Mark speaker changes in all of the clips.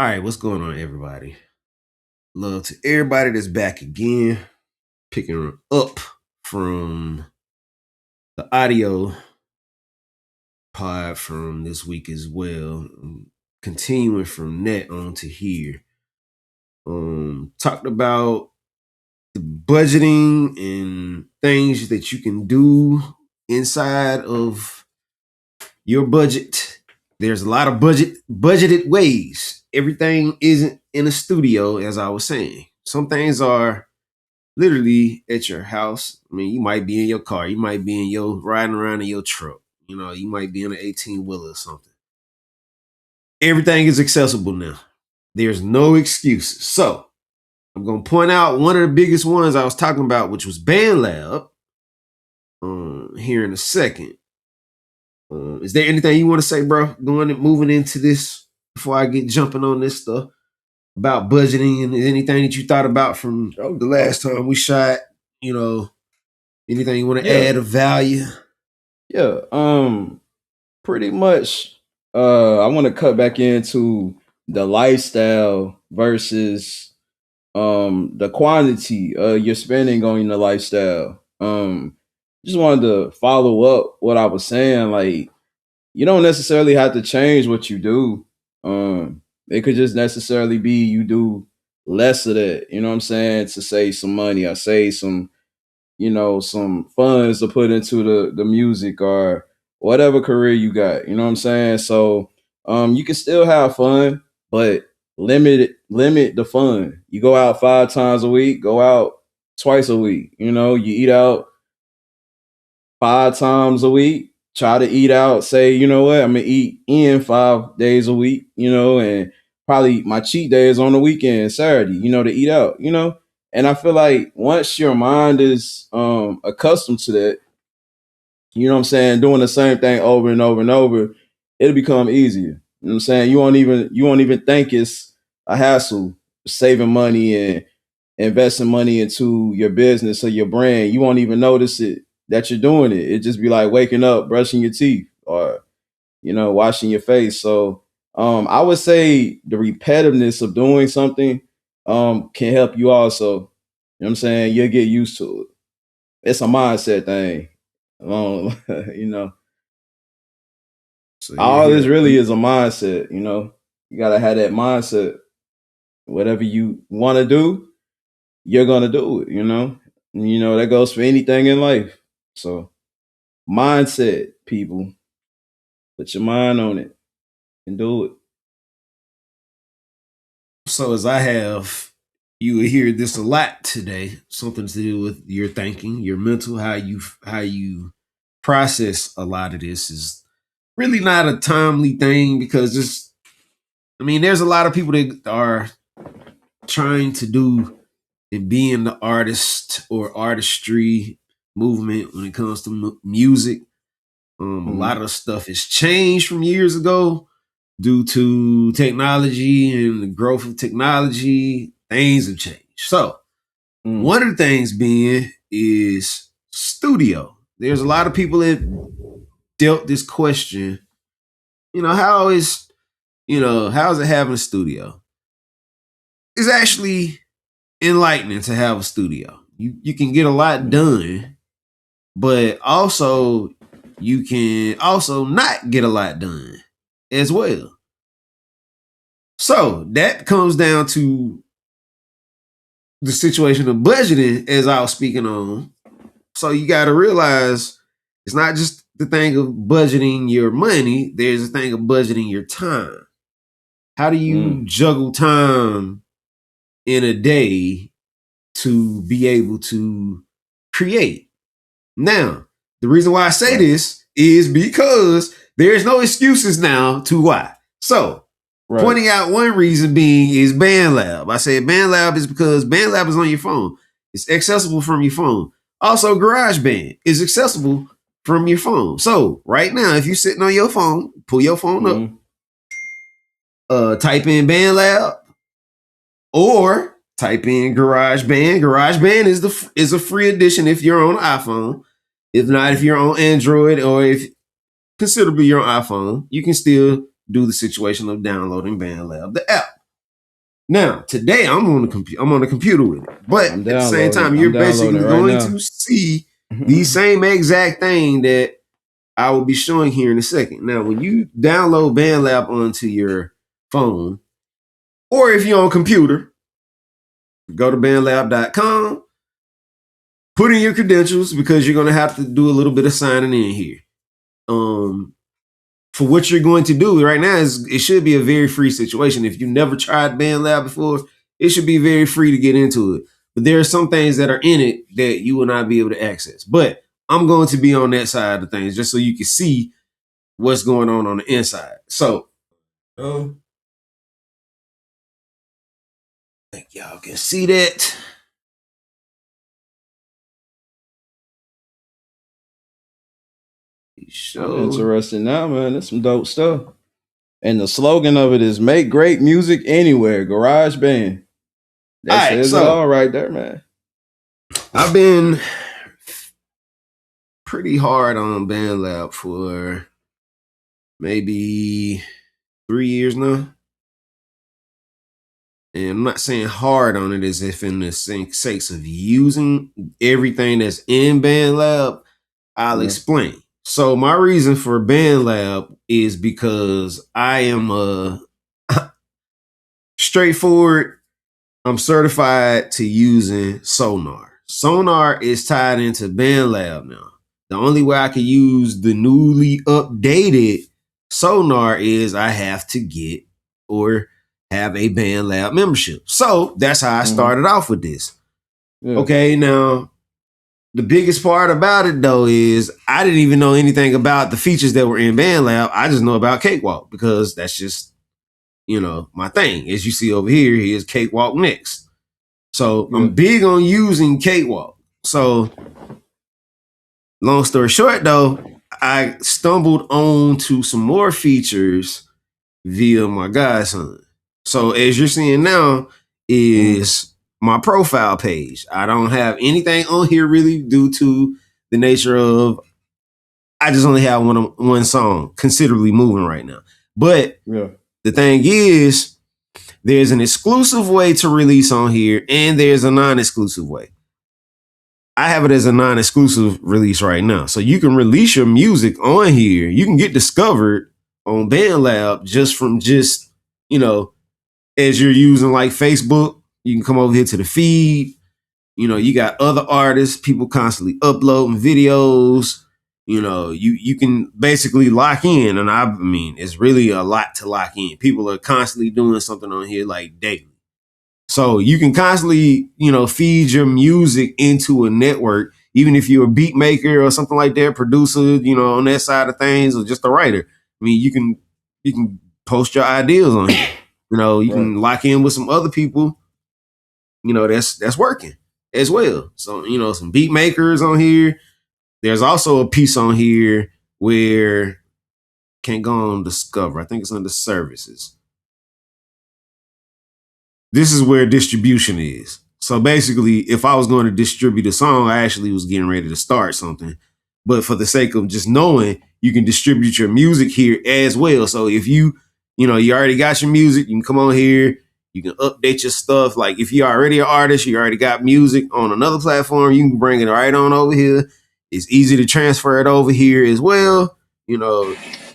Speaker 1: All right, what's going on, everybody? Love to everybody that's back again, picking up from the audio pod from this week as well. Continuing from that on to here. Talked about the budgeting and things that you can do inside of your budget. There's a lot of budgeted ways. Everything isn't in a studio, as I was saying. Some things are literally at your house. I mean, you might be in your car, you might be in your riding around in your truck. You might be in an 18-wheeler or something. Everything is accessible now. There's no excuses. So I'm gonna point out one of the biggest ones I was talking about, which was BandLab. Here in a second. Is there anything you want to say, bro? Moving into this before I get jumping on this stuff about budgeting and anything that you thought about from the last time we shot? Anything you want to add of value?
Speaker 2: Yeah. Pretty much. I want to cut back into the lifestyle versus the quantity you're spending on the lifestyle. Just wanted to follow up what I was saying. Like, you don't necessarily have to change what you do. It could just necessarily be you do less of that. You know what I'm saying? To save some money, I save some, some funds to put into the music or whatever career you got. You know what I'm saying? So you can still have fun, but limit the fun. You go out 5 times a week, go out twice a week. You eat out 5 times a week. Try to eat out. Say, you know what, I'm gonna eat in 5 days a week. And probably my cheat day is on the weekend, Saturday. To eat out. And I feel like once your mind is accustomed to that, you know what I'm saying, doing the same thing over and over and over, it'll become easier. You know what I'm saying? You won't even think it's a hassle saving money and investing money into your business or your brand. You won't even notice it that you're doing it. It just be like waking up, brushing your teeth, or washing your face. So I would say the repetitiveness of doing something can help you also. You know what I'm saying? You'll get used to it. It's a mindset thing. You know,
Speaker 1: So
Speaker 2: all this really is a mindset. You gotta have that mindset. Whatever you want to do, you're gonna do it. That goes for anything in life. So mindset, people, put your mind on it and do it.
Speaker 1: So as I have, you will hear this a lot today. Something to do with your thinking, your mental, how you process a lot of this is really not a timely thing because there's a lot of people that are trying to do and be in the artist or artistry movement when it comes to music. A lot of the stuff has changed from years ago due to technology and the growth of technology. Things have changed. So one of the things being is studio. There's a lot of people that dealt this question. How's it having a studio? It's actually enlightening to have a studio. You can get a lot done, but also you can also not get a lot done as well. So that comes down to the situation of budgeting, as I was speaking on. So you got to realize it's not just the thing of budgeting your money. There's a thing of budgeting your time. How do you juggle time in a day to be able to create? Now, the reason why I say this is because there's no excuses now to why. So, pointing out one reason being is BandLab. I said BandLab is because BandLab is on your phone. It's accessible from your phone. Also, GarageBand is accessible from your phone. So, right now, if you're sitting on your phone, pull your phone up, type in BandLab, or type in GarageBand. GarageBand is a free edition if you're on iPhone. If not, if you're on Android, or if considerably you're on iPhone, you can still do the situation of downloading BandLab, the app. Now, today I'm on the computer with it. But
Speaker 2: I'm
Speaker 1: at the same
Speaker 2: downloading.
Speaker 1: time,
Speaker 2: I'm
Speaker 1: you're
Speaker 2: downloading
Speaker 1: basically
Speaker 2: it right
Speaker 1: going
Speaker 2: now.
Speaker 1: to see the same exact thing that I will be showing here in a second. Now, when you download BandLab onto your phone, or if you're on a computer, go to bandlab.com, put in your credentials because you're going to have to do a little bit of signing in here. For what you're going to do right now it should be a very free situation. If you never tried BandLab before, it should be very free to get into it. But there are some things that are in it that you will not be able to access. But I'm going to be on that side of things just so you can see what's going on the inside. So, I think y'all can see that.
Speaker 2: I'm interested now, man. That's some dope stuff. And the slogan of it is "Make great music anywhere." Garage band. That says it all right there, man.
Speaker 1: I've been pretty hard on BandLab for maybe 3 years now. And I'm not saying hard on it as if in the sakes of using everything that's in BandLab. I'll explain. So my reason for BandLab is because I am a straightforward. I'm certified to using Sonar. Sonar is tied into BandLab now. The only way I can use the newly updated Sonar is I have to get or have a BandLab membership. So that's how I started off with this. Yeah. Okay, now the biggest part about it though is I didn't even know anything about the features that were in BandLab. I just know about Cakewalk because that's just, my thing. As you see over here, here's Cakewalk next. So I'm big on using Cakewalk. So long story short though, I stumbled on to some more features via my godson. So as you're seeing now is my profile page. I don't have anything on here really due to the nature of I just only have one song considerably moving right now. But the thing is, there's an exclusive way to release on here and there's a non-exclusive way. I have it as a non-exclusive release right now. So you can release your music on here. You can get discovered on BandLab from as you're using like Facebook. You can come over here to the feed. You got other artists, people constantly uploading videos. You can basically lock in. And I mean, it's really a lot to lock in. People are constantly doing something on here like daily. So you can constantly, feed your music into a network, even if you're a beat maker or something like that, producer, on that side of things, or just a writer. I mean, you can post your ideas on here. You can lock in with some other people, that's working as well. So, some beat makers on here. There's also a piece on here where can't go on Discover. I think it's under services. This is where distribution is. So basically, if I was going to distribute a song, I actually was getting ready to start something. But for the sake of just knowing, you can distribute your music here as well. So if you already got your music, you can come on here, you can update your stuff. Like if you're already an artist, you already got music on another platform, you can bring it right on over here. It's easy to transfer it over here as well.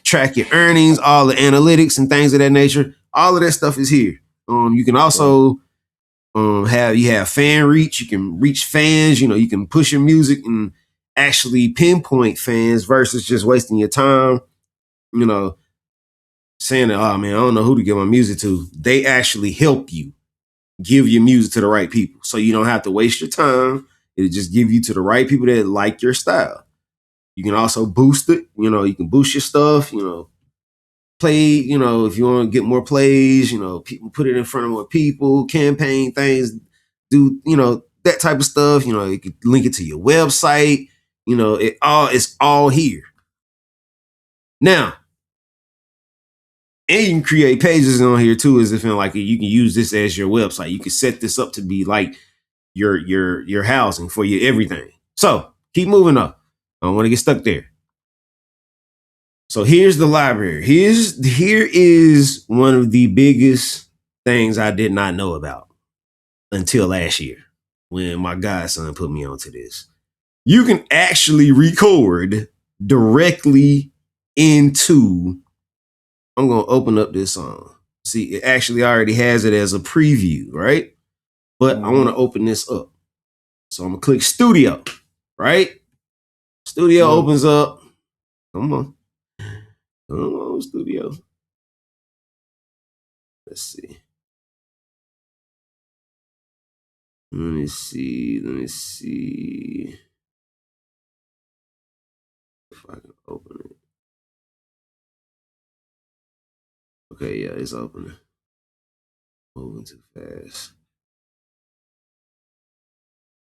Speaker 1: Track your earnings, all the analytics and things of that nature. All of that stuff is here. You can also have fan reach. You can reach fans. You can push your music and actually pinpoint fans versus just wasting your time. Saying that, oh man, I don't know who to give my music to. They actually help you give your music to the right people, so you don't have to waste your time. It'll just give you to the right people that like your style. You can also boost it. You can boost your stuff. Play, if you want to get more plays, people put it in front of more people, campaign things, do, that type of stuff. You could link it to your website, it's all here. Now, and you can create pages on here too, as if you can use this as your website. You can set this up to be like your housing for your everything. So keep moving up. I don't want to get stuck there. So here's the library. Here is one of the biggest things I did not know about until last year when my godson put me onto this. You can actually record directly into. I'm gonna open up this song. See, it actually already has it as a preview, right? But I want to open this up. So I'm gonna click Studio, right? Studio opens up. Come on. Come on, Studio. Let's see. Let me see if I can open it. Okay, yeah, it's opening. Moving too fast.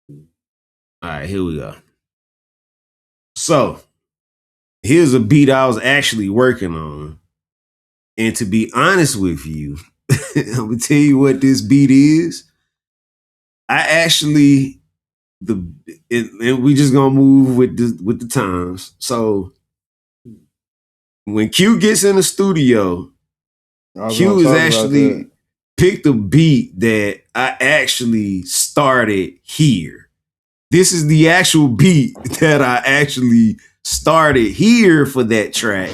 Speaker 1: All right, here we go. So here's a beat I was actually working on. And to be honest with you, I'm gonna tell you what this beat is. I actually and we just gonna move with the times. So when Q gets in the studio, Q is actually picked a beat that I actually started here. This is the actual beat that I actually started here for that track.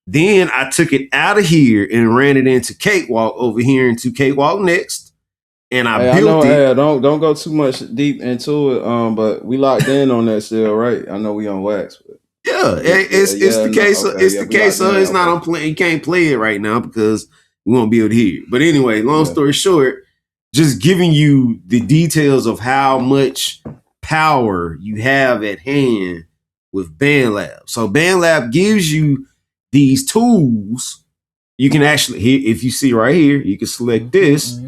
Speaker 1: Then I took it out of here and ran it into Cakewalk over here into Cakewalk Next. And I built it.
Speaker 2: Hey, don't go too much deep into it. But we locked in on that still, right? I know we on wax. But
Speaker 1: yeah, it's the case. It's the case. So it's not on play. You can't play it right now because we won't be able to hear it. But anyway, long story short, just giving you the details of how much power you have at hand with BandLab. So BandLab gives you these tools. You can actually, if you see right here, you can select this.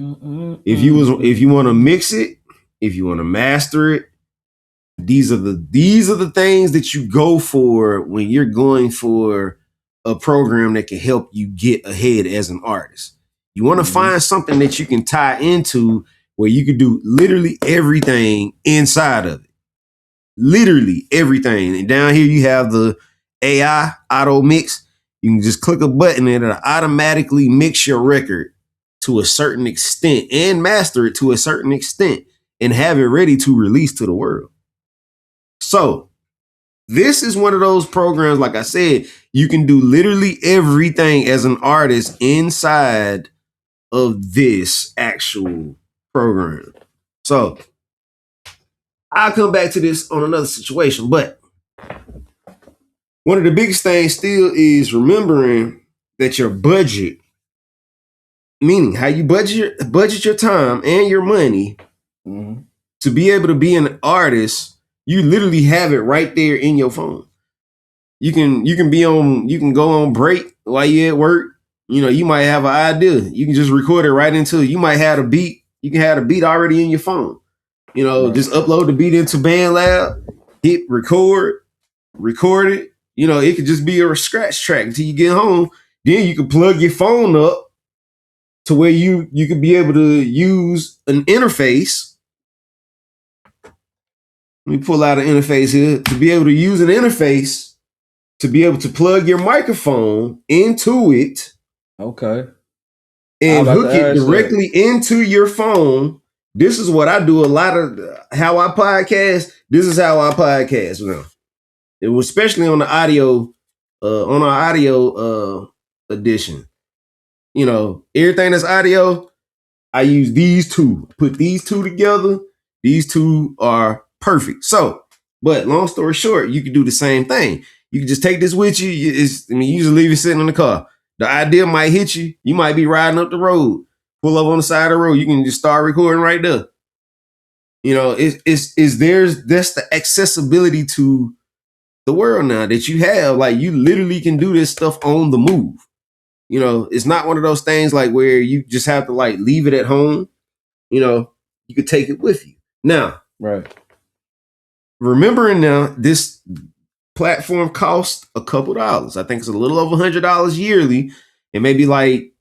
Speaker 1: If you want to mix it, if you want to master it, these are the things that you go for when you're going for a program that can help you get ahead as an artist. You want to find something that you can tie into where you can do literally everything inside of it. Literally everything. And down here you have the AI auto mix. You can just click a button and it'll automatically mix your record to a certain extent and master it to a certain extent and have it ready to release to the world. So this is one of those programs, like I said, you can do literally everything as an artist inside of this actual program. So I'll come back to this on another situation, but one of the biggest things still is remembering that your budget, meaning how you budget your time and your money to be able to be an artist. You literally have it right there in your phone. You can go on break while you're at work. You know, you might have an idea. You can just record it right into it. You might have a beat. You can have a beat already in your phone. You know, just upload the beat into BandLab, hit record it. You know, it could just be a scratch track until you get home. Then you can plug your phone up to where you could be able to use an interface. Let me pull out an interface here. To be able to use an interface, to be able to plug your microphone into it.
Speaker 2: Okay.
Speaker 1: And hook it directly into your phone. This is what I do a lot of how I podcast. This is how I podcast now. It was especially on the audio, on our audio edition. You know, everything that's audio, I use these two. Put these two together. These two are perfect. So, but long story short, you can do the same thing. You can just take this with you. You just leave it sitting in the car. The idea might hit you. You might be riding up the road, pull up on the side of the road. You can just start recording right there. You know, that's the accessibility to the world now that you have. Like, you literally can do this stuff on the move. You know, it's not one of those things like where you just have to like leave it at home. You know, you could take it with you. Now,
Speaker 2: right.
Speaker 1: Remembering now, this platform costs a couple dollars. I think it's a little over $100 yearly, and maybe like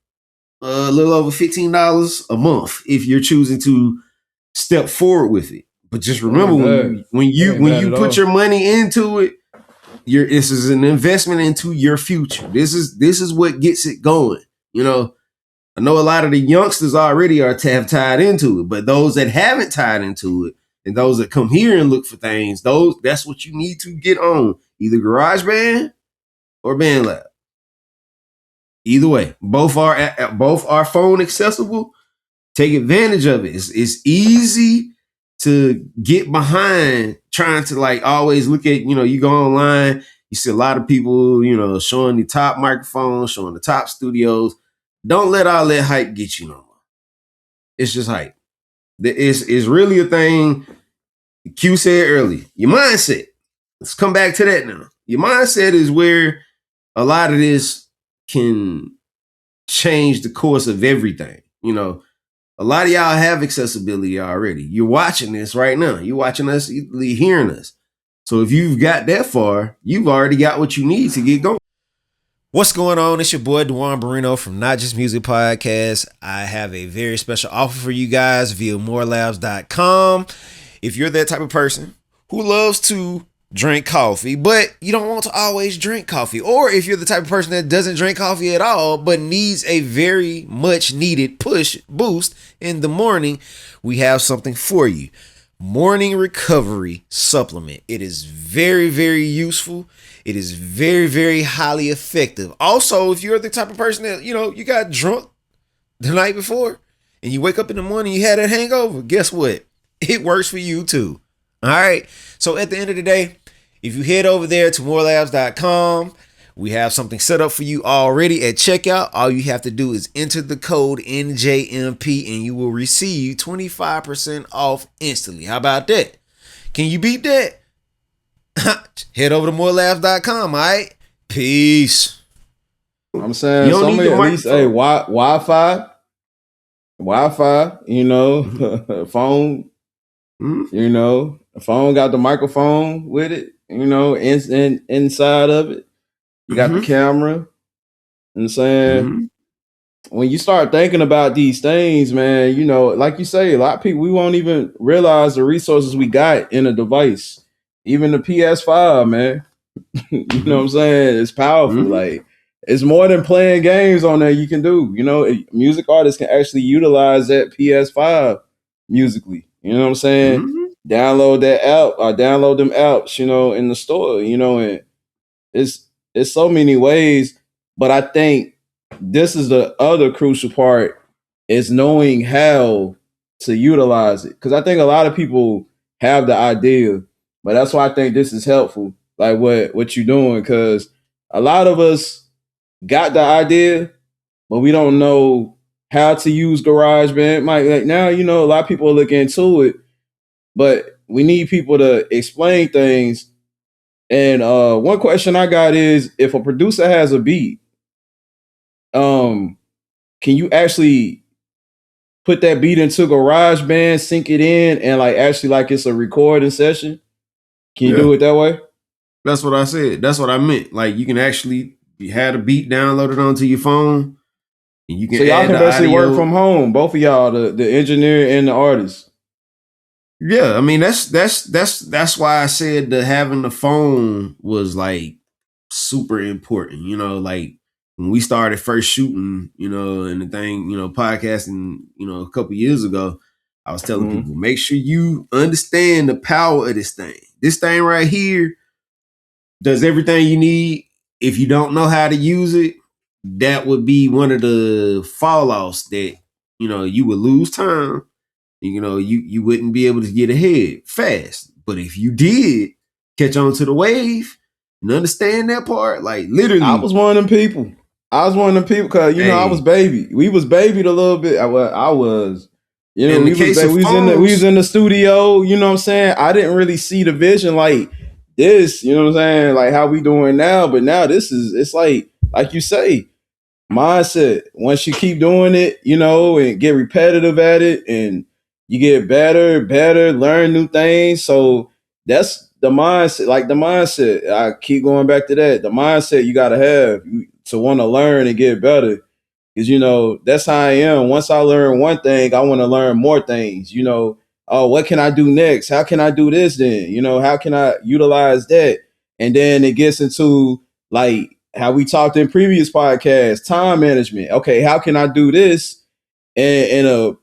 Speaker 1: a little over $15 a month if you're choosing to step forward with it. But just remember, when you put your money into it, this is an investment into your future. This is what gets it going. You know, I know a lot of the youngsters already have tied into it, but those that haven't tied into it and those that come here and look for things, that's what you need to get on. Either GarageBand or BandLab. Either way, both are phone accessible. Take advantage of it. It's easy to get behind trying to like always look at, you go online, you see a lot of people, showing the top microphones, showing the top studios. Don't let all that hype get you no more. It's just hype. It's really a thing. Q said earlier, your mindset. Let's come back to that now. Your mindset is where a lot of this can change the course of everything. A lot of y'all have accessibility already. You're watching this right now. You're watching us, you're hearing us. So if you've got that far, you've already got what you need to get going. What's going on? It's your boy Dwan Barino from Not Just Music Podcast. I have a very special offer for you guys via morelabs.com. If you're that type of person who loves to drink coffee, but you don't want to always drink coffee, or if you're the type of person that doesn't drink coffee at all, but needs a very much needed boost in the morning, we have something for you. Morning Recovery Supplement. It is very, very useful. It is very, very highly effective. Also, if you're the type of person that, you got drunk the night before and you wake up in the morning, you had a hangover, guess what? It works for you too. All right. So at the end of the day, if you head over there to morelabs.com, we have something set up for you already at checkout. All you have to do is enter the code NJMP and you will receive 25% off instantly. How about that? Can you beat that? Head over to morelabs.com. All right. Peace.
Speaker 2: I'm saying somebody at least Wi-Fi, phone. Mm-hmm. A phone got the microphone with it, inside of it. You got the camera. You know what I'm saying? When you start thinking about these things, man, like you say, a lot of people, we won't even realize the resources we got in a device. Even the PS5, man. You know what I'm saying? It's powerful. Like, it's more than playing games on there you can do. Music artists can actually utilize that PS5 musically. You know what I'm saying? Download that app or download them apps, in the store, and it's so many ways. But I think this is the other crucial part, is knowing how to utilize it. Because I think a lot of people have the idea, but that's why I think this is helpful, like what you're doing, because a lot of us got the idea, but we don't know how to use GarageBand. Now, a lot of people are looking into it, but we need people to explain things. And one question I got is, if a producer has a beat, can you actually put that beat into GarageBand, sync it in, and actually it's a recording session? Can you do it that way?
Speaker 1: That's what I said. That's what I meant. Like, you can actually have a beat downloaded onto your phone, and you can.
Speaker 2: So y'all can basically work from home, both of y'all, the engineer and the artist.
Speaker 1: Yeah, I mean that's why I said that having the phone was super important. Like when we started first shooting, and the thing, podcasting, a couple years ago, I was telling people, make sure you understand the power of this thing. This thing right here does everything you need. If you don't know how to use it, that would be one of the fall-offs that, you would lose time. You wouldn't be able to get ahead fast. But if you did catch on to the wave and understand that part, literally.
Speaker 2: I was one of them people. Because, I was baby. We was babied a little bit. I was. We was in the studio, you know what I'm saying? I didn't really see the vision like this, you know what I'm saying? Like how we doing now. But now it's like you say, mindset. Once you keep doing it, and get repetitive at it, and you get better, learn new things. So that's the mindset. Like the mindset, I keep going back to that. The mindset you got to have to want to learn and get better. Because, that's how I am. Once I learn one thing, I want to learn more things. Oh, what can I do next? How can I do this then? How can I utilize that? And then it gets into how we talked in previous podcasts, time management. Okay, how can I do this in a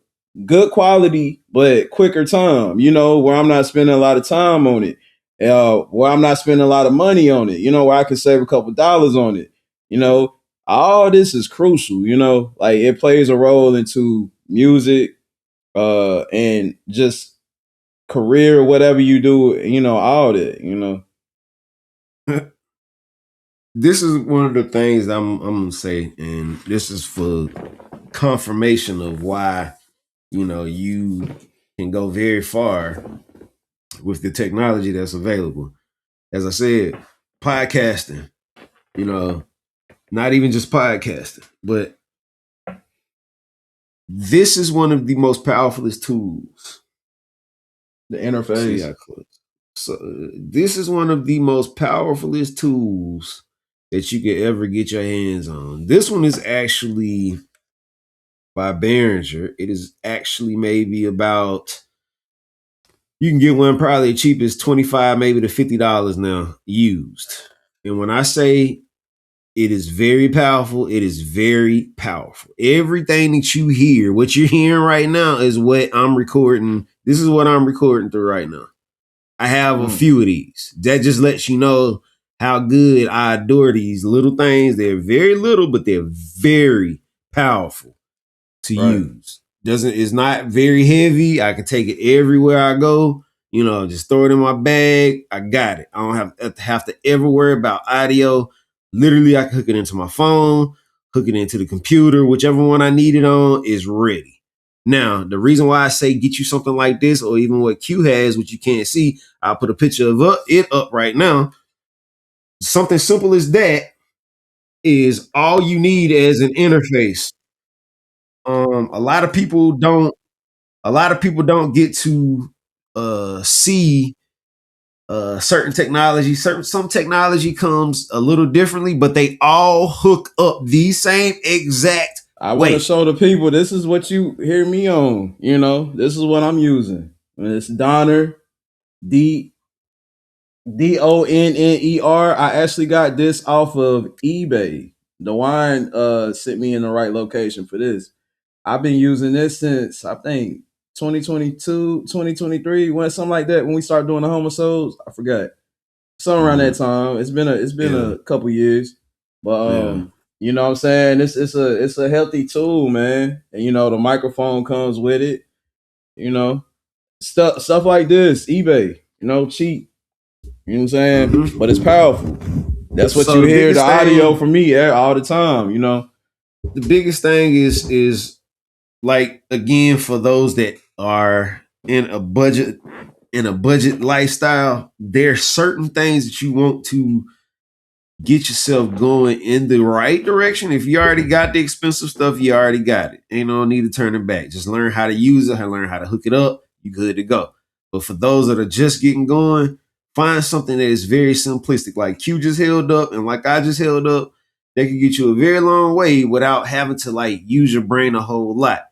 Speaker 2: good quality but quicker time? Where I'm not spending a lot of time on it, where I'm not spending a lot of money on it. Where I can save a couple dollars on it. All this is crucial. Like it plays a role into music, and just career, whatever you do. All that.
Speaker 1: This is one of the things I'm gonna say, and this is for confirmation of why you can go very far with the technology that's available. As I said, podcasting, you know, not even just podcasting, but this is one of the most powerfulest tools.
Speaker 2: The
Speaker 1: See
Speaker 2: interface.
Speaker 1: how close. So this is one of the most powerfulest tools that you could ever get your hands on. This one is actually by Behringer. It is actually maybe about, you can get one probably cheap as 25 maybe to $50 now used. And when I say it is very powerful, it is very powerful. Everything that you hear, what you're hearing right now is what I'm recording. This is what I'm recording through right now. I have a few of these. That just lets you know how good I adore these little things. They're very little, but they're very powerful to
Speaker 2: Right.
Speaker 1: use. It's not very heavy. I can take it everywhere I go. Just throw it in my bag. I got it. I don't have to ever worry about audio. Literally, I can hook it into my phone, hook it into the computer, whichever one I need it on is ready. Now, the reason why I say get you something like this, or even what Q has, which you can't see, I'll put a picture of it up right now. Something simple as that is all you need as an interface. A lot of people don't. A lot of people don't get to see certain technology. Some technology comes a little differently, but they all hook up the same exact
Speaker 2: I want to
Speaker 1: way.
Speaker 2: show the people this is what you hear me on. This is what I'm using. And it's Donner, Donner. I actually got this off of eBay. The wine sent me in the right location for this. I've been using this since I think 2022, 2023, when something like that, when we started doing the homosodes. I forgot. Something around that
Speaker 1: Mhm.
Speaker 2: time. It's been
Speaker 1: Yeah,
Speaker 2: a couple years. But
Speaker 1: yeah.
Speaker 2: you know what I'm saying? It's a healthy tool, man. And the microphone comes with it, you know. Stuff like this, eBay, cheap. You know what I'm saying? But it's
Speaker 1: hmm
Speaker 2: powerful. That's what
Speaker 1: So
Speaker 2: you
Speaker 1: the
Speaker 2: hear the
Speaker 1: biggest
Speaker 2: audio
Speaker 1: thing,
Speaker 2: from me all the time.
Speaker 1: the biggest thing is like, again, for those that are in a budget lifestyle, there's certain things that you want to get yourself going in the right direction. If you already got the expensive stuff, you already got it. Ain't no need to turn it back. Just learn how to use it, learn how to hook it up. You good to go. But for those that are just getting going, find something that is very simplistic, like Q just held up and like I just held up. That can get you a very long way without having to like use your brain a whole lot.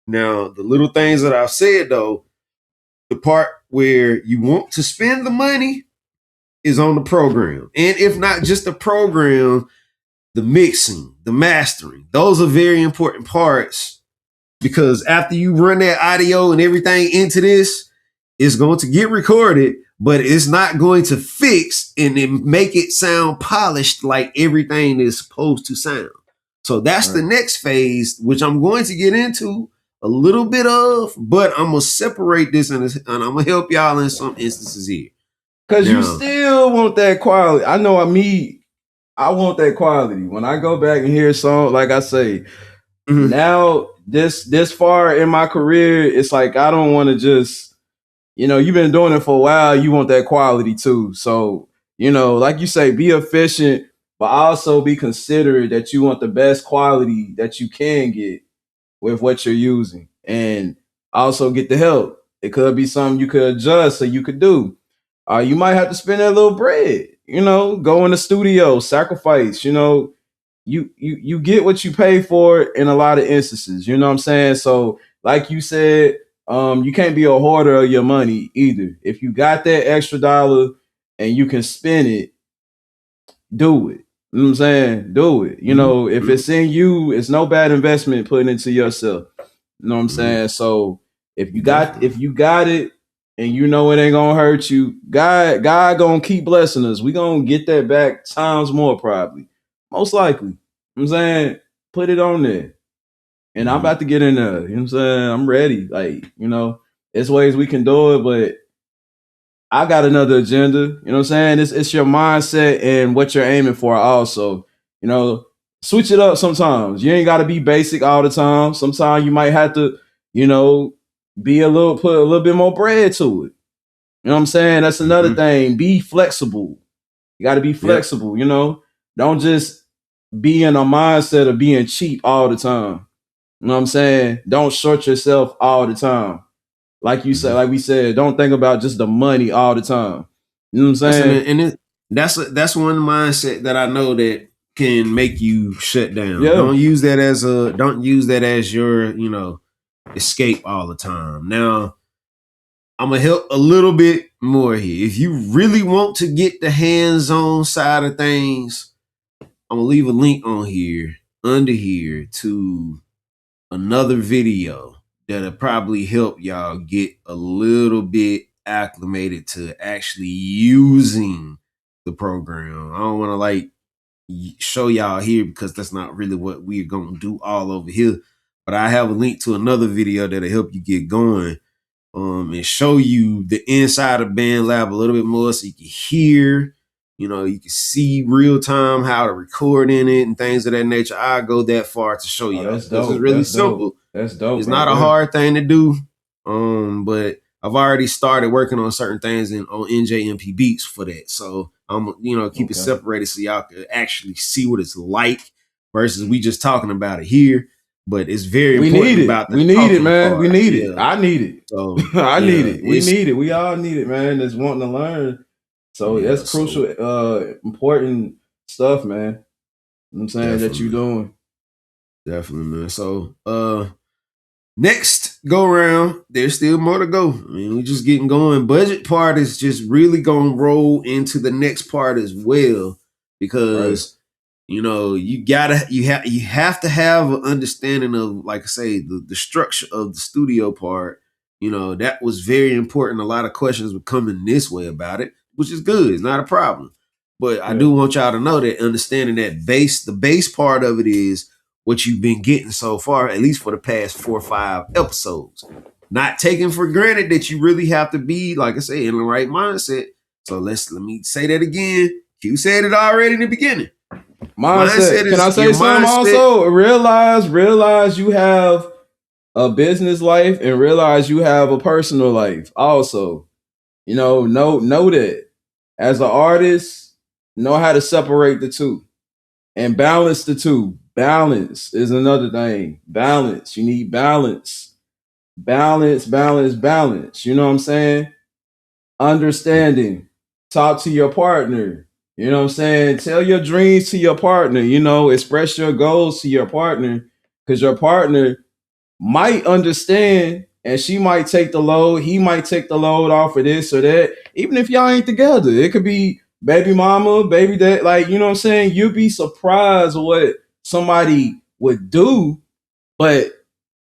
Speaker 1: Now, the little things that I've said though, the part where you want to spend the money is on the program. And if not just the program, the mixing, the mastering. Those are very important parts, because after you run that audio and everything into this, it's going to get recorded, but it's not going to fix and then make it sound polished like everything is supposed to sound. So that's the
Speaker 2: Right.
Speaker 1: next phase, which I'm going to get into a little bit of, but I'm gonna separate this and I'm gonna help y'all in some instances here.
Speaker 2: Cause you
Speaker 1: Now,
Speaker 2: still want that quality. I know I want that quality. When I go back and hear a song, like I say,
Speaker 1: mhm,
Speaker 2: now this far in my career, it's like I don't want to just, you've been doing it for a while, you want that quality too. So, like you say, be efficient, but also be considerate that you want the best quality that you can get with what you're using. And also get the help. It could be something you could adjust so you could do. You might have to spend that little bread, go in the studio, sacrifice, you get what you pay for in a lot of instances. You know what I'm saying? So, like you said, you can't be a hoarder of your money either. If you got that extra dollar and you can spend it, do it. You know what I'm saying? Do it. You
Speaker 1: Mm-hmm.
Speaker 2: know, if it's in you, it's no bad investment putting into yourself. You know what I'm
Speaker 1: Mm-hmm.
Speaker 2: saying? So if
Speaker 1: Definitely.
Speaker 2: you got it and you know it ain't gonna hurt you, God gonna keep blessing us. We gonna get that back times more probably. Most likely. You know what I'm saying? Put it on there. And I'm
Speaker 1: Mm-hmm.
Speaker 2: about to get in there. You know what I'm saying? I'm ready. Like, you know, there's ways we can do it, but I got another agenda. You know what I'm saying? It's your mindset and what you're aiming for also. You know, switch it up sometimes. You ain't gotta be basic all the time. Sometimes you might have to, you know, put a little bit more bread to it. You know what I'm saying? That's another
Speaker 1: Mm-hmm.
Speaker 2: thing. Be flexible. You gotta be
Speaker 1: Yep.
Speaker 2: flexible, you know. Don't just be in a mindset of being cheap all the time. You know what I'm saying? Don't short yourself all the time. Like you said,
Speaker 1: Mm-hmm.
Speaker 2: like we said, don't think about just the money all the time. You know what I'm
Speaker 1: That's
Speaker 2: saying?
Speaker 1: that's one mindset that I know that can make you shut down.
Speaker 2: Yeah.
Speaker 1: Don't use that as your, escape all the time. Now, I'm gonna help a little bit more here. If you really want to get the hands-on side of things, I'm gonna leave a link on here under here to another video that'll probably help y'all get a little bit acclimated to actually using the program. I don't want to show y'all here because that's not really what we're gonna do all over here. But I have a link to another video that'll help you get going, and show you the inside of BandLab a little bit more so you can hear, you can see real time how to record in it and things of that nature. I go that far to show
Speaker 2: Oh,
Speaker 1: y'all
Speaker 2: that's
Speaker 1: because it's
Speaker 2: dope.
Speaker 1: really
Speaker 2: That's dope.
Speaker 1: simple.
Speaker 2: That's dope
Speaker 1: It's
Speaker 2: right
Speaker 1: not a
Speaker 2: there.
Speaker 1: hard thing to do. But I've already started working on certain things on NJMP beats for that. So I'm, keep it
Speaker 2: Okay.
Speaker 1: separated so y'all can actually see what it's like versus we just talking about it here. But it's very
Speaker 2: We need
Speaker 1: important
Speaker 2: it.
Speaker 1: about the
Speaker 2: We need it,
Speaker 1: talking
Speaker 2: man. We
Speaker 1: part.
Speaker 2: need it.
Speaker 1: Yeah.
Speaker 2: I need it.
Speaker 1: So
Speaker 2: I need
Speaker 1: yeah,
Speaker 2: it. We need it. We all need it, man. That's wanting to learn. So that's
Speaker 1: yeah,
Speaker 2: crucial,
Speaker 1: so
Speaker 2: important stuff, man. You know what I'm saying that you
Speaker 1: definitely,
Speaker 2: doing.
Speaker 1: definitely, man. So next go round, there's still more to go. I mean, we're just getting going. Budget part is just really gonna roll into the next part as well
Speaker 2: Right.
Speaker 1: because you have to have an understanding of, like I say, the structure of the studio part. That was very important. A lot of questions were coming this way about it, which is good. It's not a problem. But I
Speaker 2: Yeah.
Speaker 1: do want y'all to know that understanding that the base part of it is what you've been getting so far, at least for the past 4 or 5 episodes. Not taking for granted that you really have to be, like I say, in the right mindset. So let me say that again. Q said it already in the beginning.
Speaker 2: Mindset.
Speaker 1: Mindset
Speaker 2: Can I
Speaker 1: is your
Speaker 2: say something
Speaker 1: mindset.
Speaker 2: also? Realize you have a business life and realize you have a personal life also. Know that. As an artist, know how to separate the two and balance the two. Balance is another thing. Balance. You need balance. Balance, balance, balance. You know what I'm saying? Understanding. Talk to your partner. You know what I'm saying? Tell your dreams to your partner. Express your goals to your partner because your partner might understand and she might take the load. He might take the load off of this or that. Even if y'all ain't together, it could be baby mama, baby dad. Like, you know what I'm saying? You'd be surprised what somebody would do. But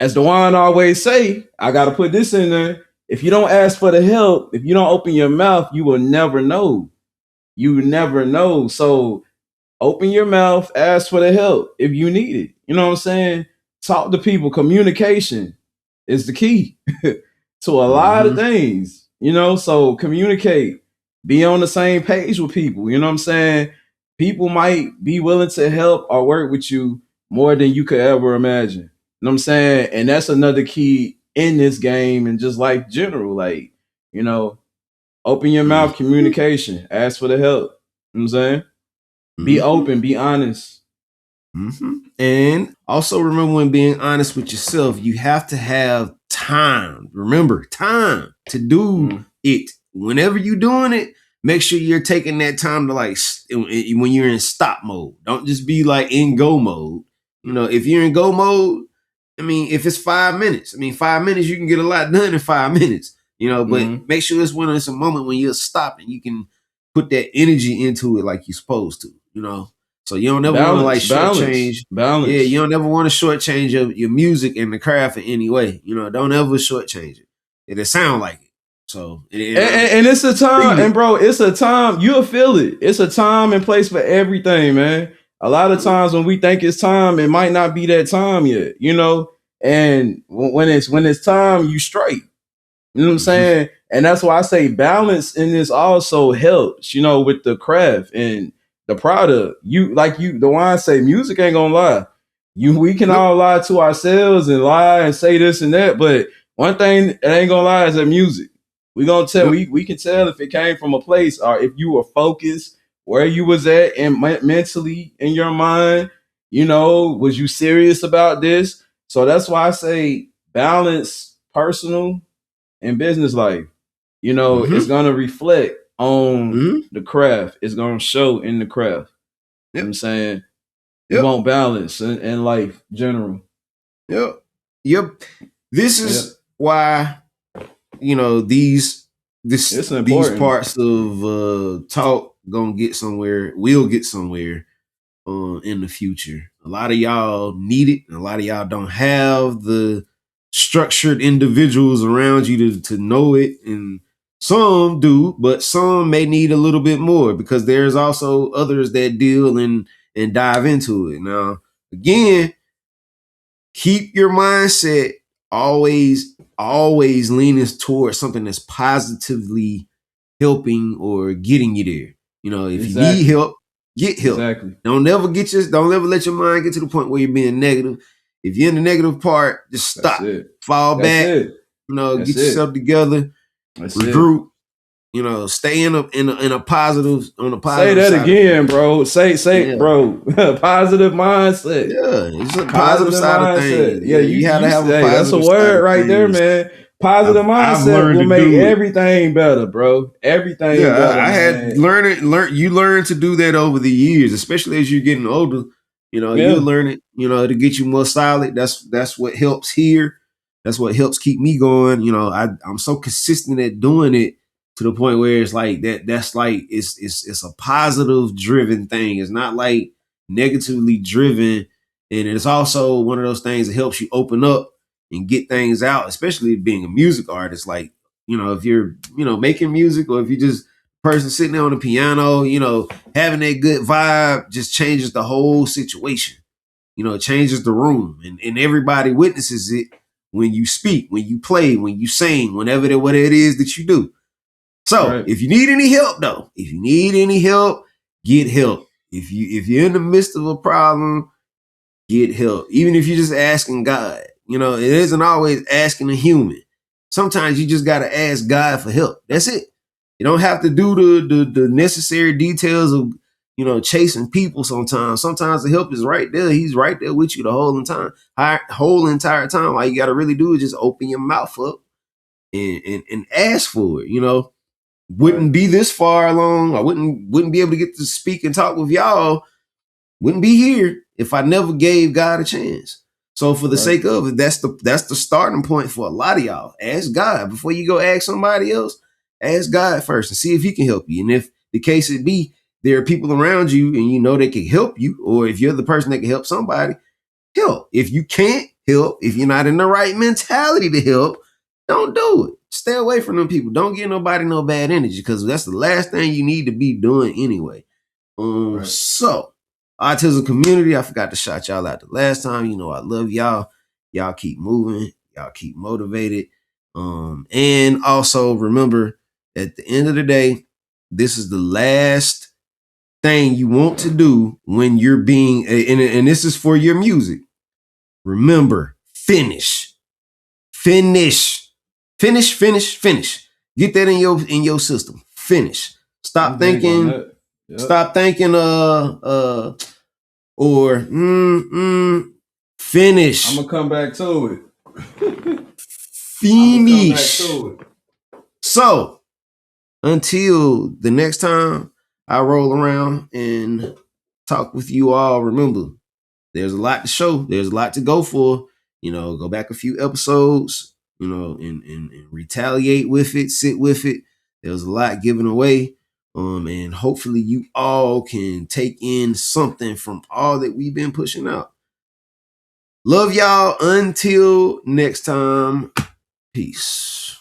Speaker 2: as Dewan always say, I got to put this in there. If you don't ask for the help, if you don't open your mouth, you will never know. You never know. So open your mouth, ask for the help if you need it. You know what I'm saying? Talk to people. Communication is the key to a lot of
Speaker 1: Mm-hmm.
Speaker 2: things, so communicate, be on the same page with people. You know what I'm saying? People might be willing to help or work with you more than you could ever imagine. You know what I'm saying? And that's another key in this game and just like general, like, you know, open your mouth, communication, ask for the help. You know what I'm saying? Be
Speaker 1: Mm-hmm.
Speaker 2: open, be honest.
Speaker 1: And also remember, when being honest with yourself, you have to have time. Remember, time to do
Speaker 2: Mm,
Speaker 1: it. Whenever you're doing it, make sure you're taking that time to when you're in stop mode. Don't just be like in go mode. If you're in go mode, I mean, if it's 5 minutes, 5 minutes, you can get a lot done in 5 minutes. But
Speaker 2: mm,
Speaker 1: make sure it's when it's a moment when you'll stop and you can put that energy into it like you're supposed to. So you don't ever want to like
Speaker 2: Balance, balance,
Speaker 1: shortchange. Yeah, you
Speaker 2: balance.
Speaker 1: don't ever want to shortchange your music and the craft in any way. Don't ever shortchange it. It'll sound like it. So
Speaker 2: And it's a time,
Speaker 1: feel
Speaker 2: and
Speaker 1: it.
Speaker 2: bro, it's a time, you'll feel it. It's a time and place for everything, man. A lot of times when we think it's time, it might not be that time yet, you know. And when it's time, you straight. You know what I'm
Speaker 1: Mm-hmm.
Speaker 2: saying? And that's why I say balance in this also helps, you know, with the craft and the product. The wine say, music ain't gonna lie. We can
Speaker 1: Yep.
Speaker 2: all lie to ourselves and lie and say this and that, but one thing that ain't gonna lie is that music. We gonna tell
Speaker 1: Yep.
Speaker 2: we can tell if it came from a place or if you were focused, where you was at and mentally in your mind. You know, was you serious about this? So that's why I say balance personal and business life. You know, it's
Speaker 1: Mm-hmm.
Speaker 2: gonna reflect on
Speaker 1: Mm-hmm.
Speaker 2: the craft. It's gonna show in the craft. You know what I'm
Speaker 1: Yep.
Speaker 2: saying? You
Speaker 1: Yep.
Speaker 2: want balance in life general.
Speaker 1: Yep. Yep. This
Speaker 2: Yeah.
Speaker 1: is why
Speaker 2: It's
Speaker 1: these
Speaker 2: important.
Speaker 1: parts of talk gonna get somewhere. Will get somewhere in the future. A lot of y'all need it. A lot of y'all don't have the structured individuals around you to know it. And some do, but some may need a little bit more because there's also others that deal and dive into it. Now, again, keep your mindset always leaning towards something that's positively helping or getting you there. If you need
Speaker 2: Exactly.
Speaker 1: help, get help.
Speaker 2: Exactly.
Speaker 1: Don't ever let your mind get to the point where you're being negative. If you're in the negative part, just
Speaker 2: That's
Speaker 1: stop.
Speaker 2: it.
Speaker 1: Fall
Speaker 2: That's
Speaker 1: back,
Speaker 2: it.
Speaker 1: get
Speaker 2: That's it.
Speaker 1: yourself together,
Speaker 2: That's it.
Speaker 1: regroup, stay in a positive on the
Speaker 2: Say
Speaker 1: positive
Speaker 2: that
Speaker 1: side of
Speaker 2: again,
Speaker 1: things.
Speaker 2: bro. Say,
Speaker 1: Yeah.
Speaker 2: bro. Positive mindset.
Speaker 1: Yeah. It's a positive
Speaker 2: Positive
Speaker 1: side of
Speaker 2: mindset.
Speaker 1: things.
Speaker 2: Yeah,
Speaker 1: Yeah, you have to have a
Speaker 2: hey, that's a
Speaker 1: positive side
Speaker 2: word
Speaker 1: of
Speaker 2: right there,
Speaker 1: things.
Speaker 2: man. Positive
Speaker 1: I've
Speaker 2: mindset
Speaker 1: learned
Speaker 2: will
Speaker 1: to
Speaker 2: make
Speaker 1: do it.
Speaker 2: everything better, bro. Everything
Speaker 1: Yeah,
Speaker 2: better,
Speaker 1: I had
Speaker 2: man.
Speaker 1: you learn to do that over the years, especially as you're getting older. You
Speaker 2: Yeah.
Speaker 1: learn it, to get you more solid. That's what helps here. That's what helps keep me going. I'm so consistent at doing it to the point where it's like that's like it's a positive driven thing. It's not like negatively driven. And it's also one of those things that helps you open up and get things out, especially being a music artist. Like, if you're, making music, or if you just person sitting there on the piano, having that good vibe just changes the whole situation. It changes the room, and everybody witnesses it when you speak, when you play, when you sing, what it is that you do. So
Speaker 2: Right.
Speaker 1: if you need any help though, if you need any help, get help. If you're in the midst of a problem, get help. Even if you're just asking God, it isn't always asking a human. Sometimes you just got to ask God for help. That's it. You don't have to do the necessary details of, chasing people sometimes. Sometimes the help is right there. He's right there with you the whole entire time. All you got to really do is just open your mouth up and ask for it,
Speaker 2: Right.
Speaker 1: Wouldn't be this far along. I wouldn't be able to get to speak and talk with y'all, wouldn't be here if I never gave God a chance. So for the
Speaker 2: Right.
Speaker 1: sake of it, that's the starting point for a lot of y'all. Ask God before you go ask somebody else. Ask God first and see if He can help you. And if the case it be, there are people around you and you know they can help you, or if you're the person that can help somebody, help. If you can't help, if you're not in the right mentality to help, don't do it. Stay away from them people. Don't give nobody no bad energy because that's the last thing you need to be doing anyway.
Speaker 2: Right.
Speaker 1: So autism community, I forgot to shout y'all out the last time. I love y'all. Y'all keep moving. Y'all keep motivated. And also remember, at the end of the day, this is the last thing you want to do when you're being, and this is for your music. Remember, finish, finish. Get that in your system. Finish.
Speaker 2: I'm
Speaker 1: Stop
Speaker 2: big on
Speaker 1: thinking.
Speaker 2: that. Yep.
Speaker 1: Stop thinking. Or
Speaker 2: I'm
Speaker 1: finish.
Speaker 2: gonna come back to it. I'm gonna come back
Speaker 1: Finish.
Speaker 2: to it.
Speaker 1: So until the next time I roll around and talk with you all, remember, there's a lot to show. There's a lot to go for. Go back a few episodes, and retaliate with it, sit with it. There's a lot given away. And hopefully you all can take in something from all that we've been pushing out. Love y'all. Until next time. Peace.